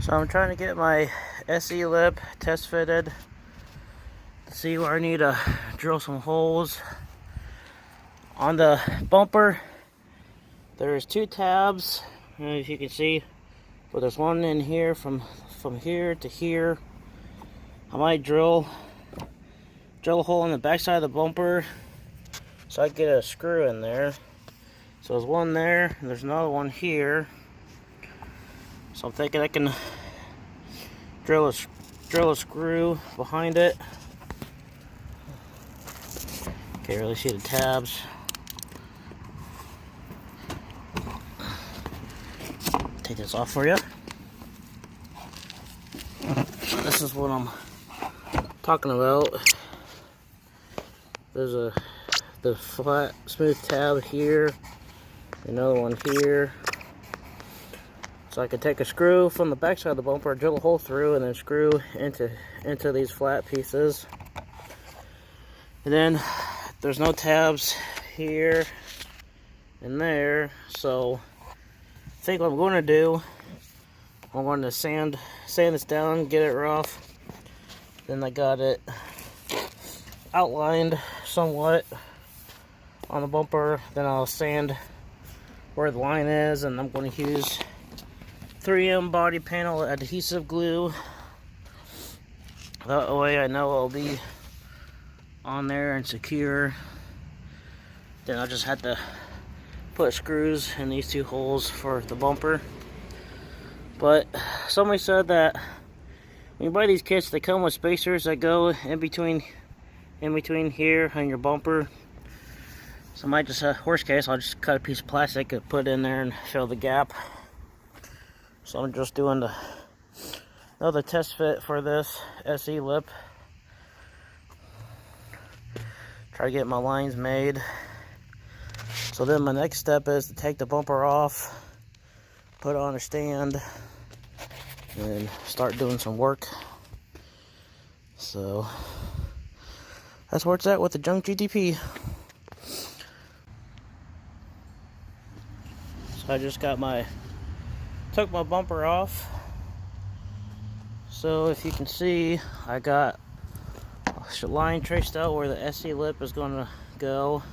So I'm trying to get my SE lip test fitted to see where I need to drill some holes. On the bumper, there's two tabs, if you can see, but there's one in here from here to here. I might drill a hole in the back side of the bumper so I can get a screw in there. So there's one there, and there's another one here. So I'm thinking I can drill a screw behind it. Can't really see the tabs. Take this off for you. This is what I'm talking about. There's the flat, smooth tab here, another one here. So I could take a screw from the back side of the bumper, drill a hole through, and then screw into these flat pieces. And then there's no tabs here and there, so I think what I'm going to do, I'm going to sand this down, get it rough. Then I got it outlined somewhat on the bumper. Then I'll sand where the line is, and I'm going to use 3M body panel adhesive glue. That way I know it'll be on there and secure. Then I'll just have to put screws in these two holes for the bumper. But somebody said that when you buy these kits, they come with spacers that go in between here and your bumper. So I might just, worst case, I'll just cut a piece of plastic and put it in there and fill the gap. So I'm just doing another test fit for this SE lip. Try to get my lines made. So then my next step is to take the bumper off, put it on a stand, and start doing some work. So that's where it's at with the Junkgtp. So I just took my bumper off. So if you can see, I got a line traced out where the SE lip is going to go.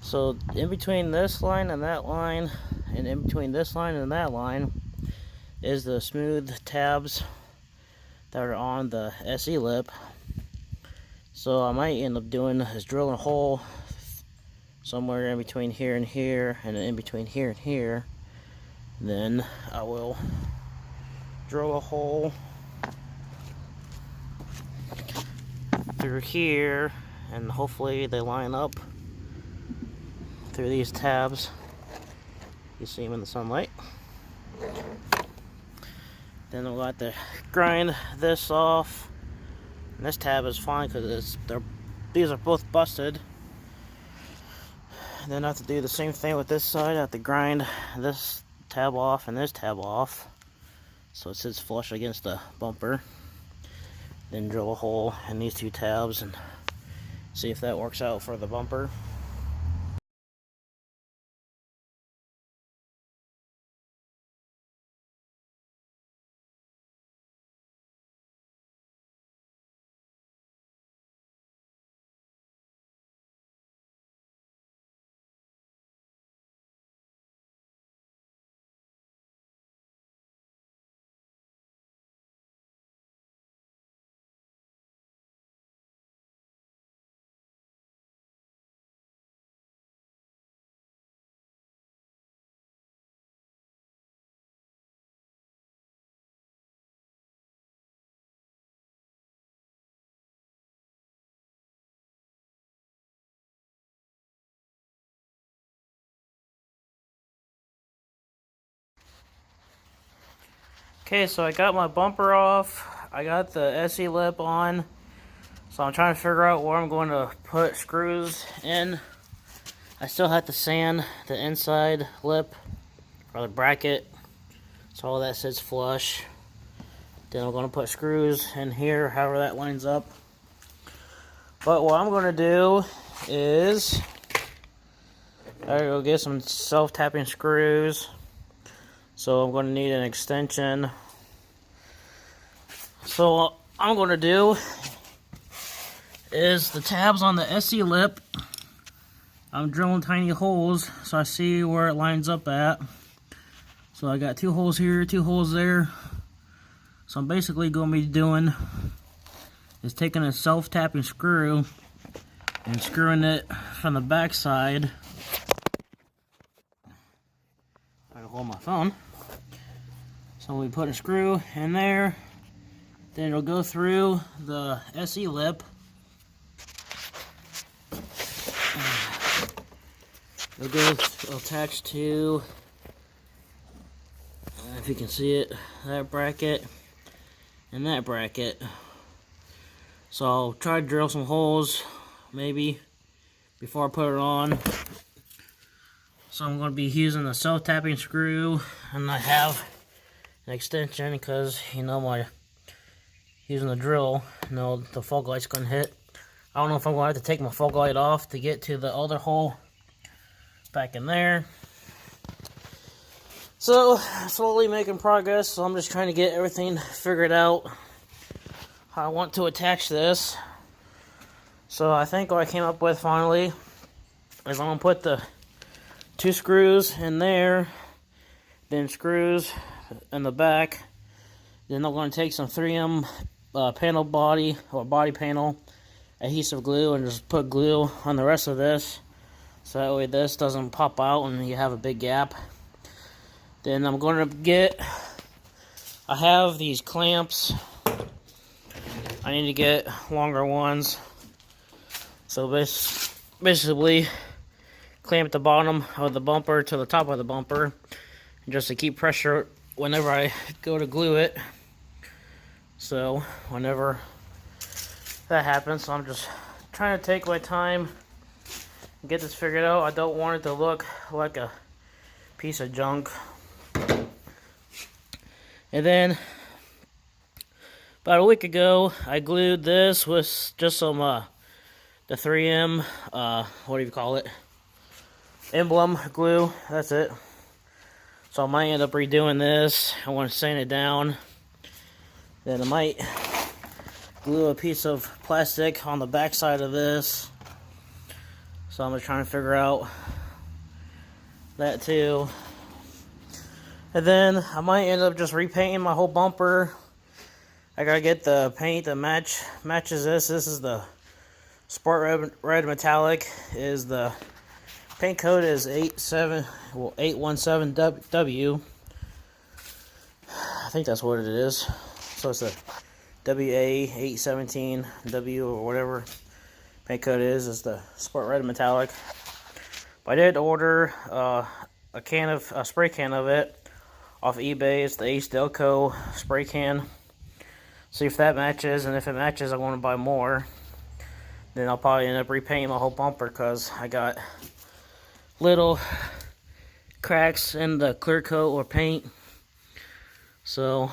So in between this line and that line, and in between this line and that line, is the smooth tabs that are on the SE lip. So I might end up doing is drilling a hole somewhere in between here and here, and in between here and here. Then I will drill a hole through here, and hopefully they line up through these tabs. You see them in the sunlight. Then we'll have to grind this off. And this tab is fine because these are both busted. Then I have to do the same thing with this side. I have to grind this tab off and this tab off so it sits flush against the bumper. Then drill a hole in these two tabs and see if that works out for the bumper. Okay, so I got my bumper off. I got the SE lip on. So I'm trying to figure out where I'm going to put screws in. I still have to sand the inside lip or the bracket so all that sits flush. Then I'm going to put screws in here, however that lines up. But what I'm going to do is I gotta go get some self-tapping screws. So I'm going to need an extension So what I'm going to do is the tabs on the SE lip. I'm drilling tiny holes so I see where it lines up at. So I got 2 holes here, 2 holes there. So I'm basically going to be doing is taking a self-tapping screw and screwing it from the back side. I can hold my phone. So we put a screw in there, then it'll go through the SE lip. It'll attach to, if you can see it, that bracket and that bracket. So I'll try to drill some holes maybe before I put it on. So I'm going to be using the self-tapping screw, and I have an extension because using the drill, the fog light's going to hit. I don't know if I'm going to have to take my fog light off to get to the other hole back in there. So slowly making progress. So I'm just trying to get everything figured out how I want to attach this. So I think what I came up with finally is I'm going to put the 2 screws in there, then screws in the back. Then I'm going to take some 3M panel body or body panel adhesive glue and just put glue on the rest of this, so that way this doesn't pop out and you have a big gap. Then I'm going to I have these clamps. I need to get longer ones. So basically clamp the bottom of the bumper to the top of the bumper, just to keep pressure whenever I go to glue it. So whenever that happens, so I'm just trying to take my time and get this figured out. I don't want it to look like a piece of junk. And then about a week ago, I glued this with just some the 3M what do you call it, emblem glue. That's it. So I might end up redoing this. I want to sand it down. Then I might glue a piece of plastic on the back side of this. So I'm just trying to figure out that too. And then I might end up just repainting my whole bumper. I gotta get the paint that matches this. This is the Sport Red Metallic. The paint code is 817W. I think that's what it is. So it's a WA817W or whatever paint code is. It's the Sport Red Metallic. But I did order a spray can of it off eBay. It's the Ace Delco spray can. See if that matches, and if it matches, I want to buy more. Then I'll probably end up repainting my whole bumper because I got little cracks in the clear coat or paint. So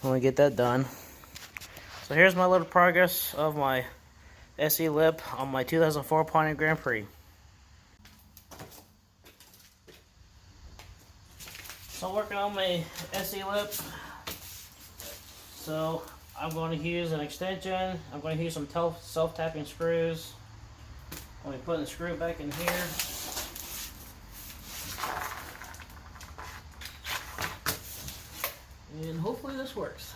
I want to get that done. So here's my little progress of my SE lip on my 2004 Pontiac Grand Prix. So I'm working on my SE lip. So I'm going to use an extension. I'm going to use some self-tapping screws. I'm going to put the screw back in here. And hopefully this works.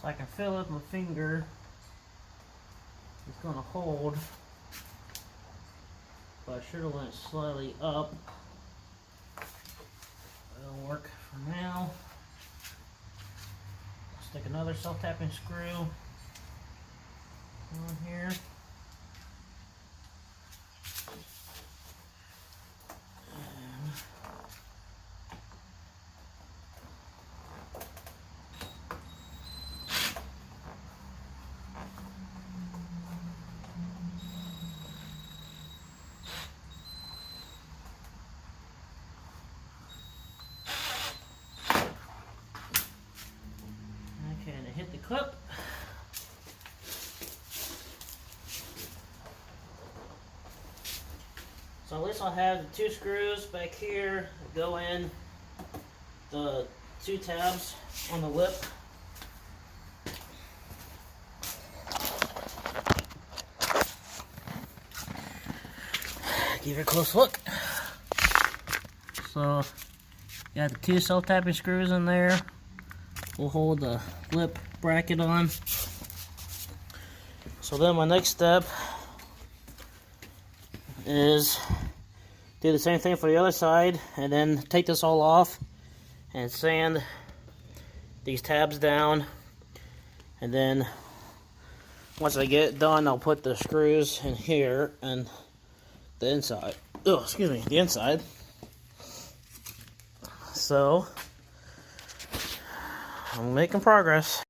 So I can feel it with my finger. It's going to hold. But I should have went slightly up. It'll work for now. Stick another self-tapping screw on here. So at least I'll have the 2 screws back here go in the 2 tabs on the lip. Give it a close look. So, got the 2 self-tapping screws in there. We'll hold the lip bracket on. So then my next step is do the same thing for the other side, and then take this all off and sand these tabs down. And then once I get it done, I'll put the screws in here and the inside. Oh, excuse me, the inside. So I'm making progress.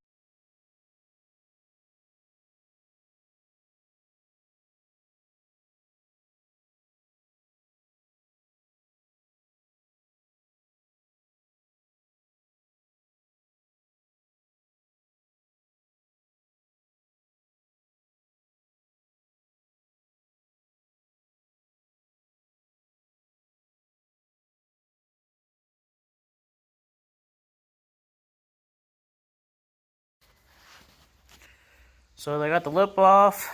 So I got the lip off,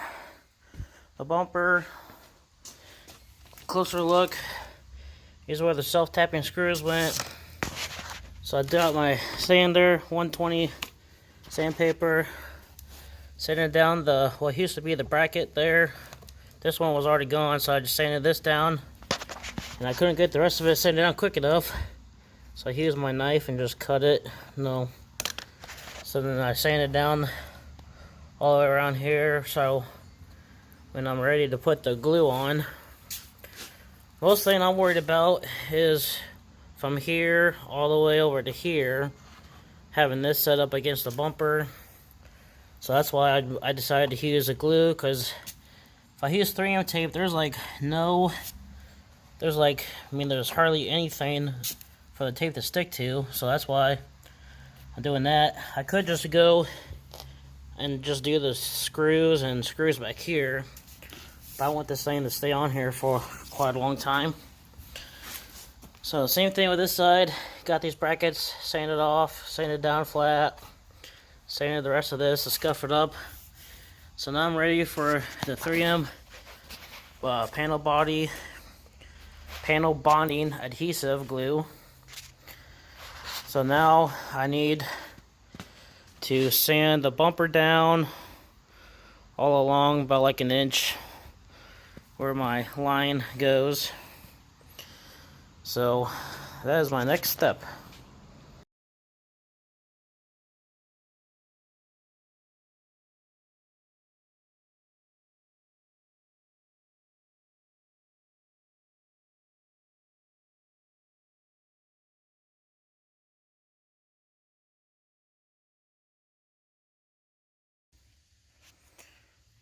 the bumper, closer look. Here's where the self-tapping screws went. So I did out my sander, 120 sandpaper, sanded down the what used to be the bracket there. This one was already gone, so I just sanded this down, and I couldn't get the rest of it sanded down quick enough, so I used my knife and just cut it. No. So then I sanded down all the way around here, so when I'm ready to put the glue on, most thing I'm worried about is from here all the way over to here, having this set up against the bumper. So that's why I decided to use a glue, because if I use 3M tape, there's hardly anything for the tape to stick to. So that's why I'm doing that. I could just go and just do the screws and screws back here, but I want this thing to stay on here for quite a long time. So same thing with this side. Got these brackets sanded off, sanded down flat, sanded the rest of this to scuff it up. So now I'm ready for the 3M panel bonding adhesive glue. So now I need to sand the bumper down all along about like an inch where my line goes. So that is my next step.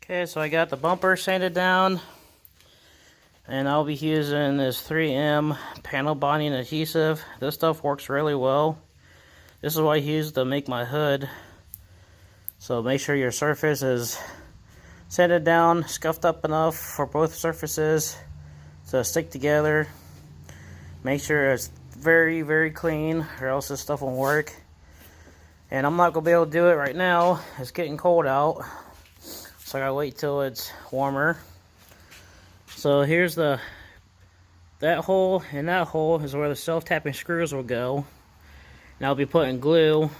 Okay, so I got the bumper sanded down, and I'll be using this 3M panel bonding adhesive. This stuff works really well. This is what I use to make my hood. So make sure your surface is sanded down, scuffed up enough for both surfaces to stick together. Make sure it's very, very clean, or else this stuff won't work. And I'm not going to be able to do it right now. It's getting cold out, so I gotta wait till it's warmer. So here's that hole, and that hole is where the self-tapping screws will go. And I'll be putting glue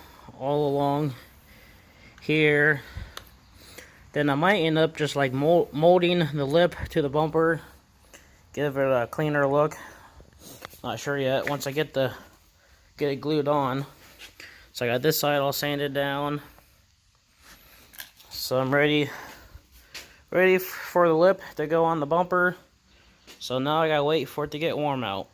all along here. Then I might end up just like molding the lip to the bumper, give it a cleaner look. Not sure yet. Once I get it glued on. So I got this side all sanded down. So I'm ready for the lip to go on the bumper. So now I gotta wait for it to get warm out.